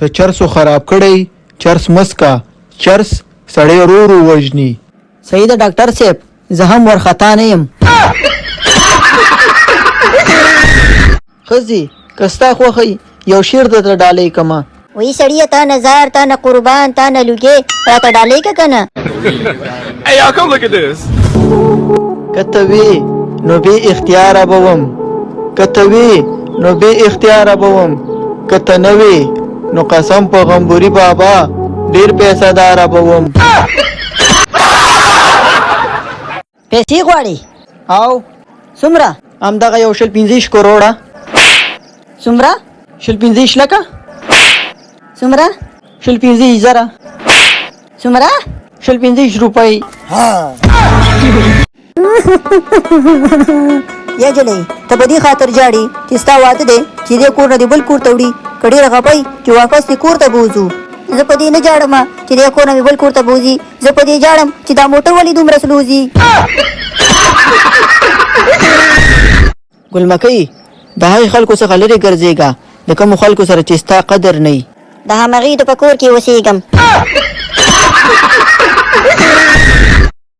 ته چرسو خراب کړی چرس مسکا چرس سړی ورو ورو وژني. صحیح ده ډاکټر صاحب زه هم ورخطا نه یم. ښځې که ستا خوښی یو شعر درته ډالۍ کمه. وی سړیه تا نه زار تا نه قربان تا نه لوګې راته ډالۍ که که نه. Hey, y'all, come look at this. که ته وې نو بې اختیاره به وم که ته وې نو بې اختیاره به وم که ته نه وې نو قسم په غمبوري بابا ډېر پیسه داره به وم. پیسې غواړې؟ او څومره؟ همدغه یو 15 کروړه. څومره؟ 15 لکه. څومره؟ 15 زره. څومره؟ 15 روپۍ. یا جلۍ ته په دې خاطر جاړې چې ستا واده دی چې دې کور نه دې بل کور ته وړي که ډېره خفه یې چې واپس دې کور ته بوځو. زه په دې نه جاړم چې دې کور نه مې بل کور ته بوځي زه په دې جاړم چې دا موټر ولې دومره سلوځي. ګلمکۍ د هغې خلکو څخه لرې ګرځېږه د کومو خلکو سره چې ستا قدر نه وي. د همغې د په کور کې اوسېږم.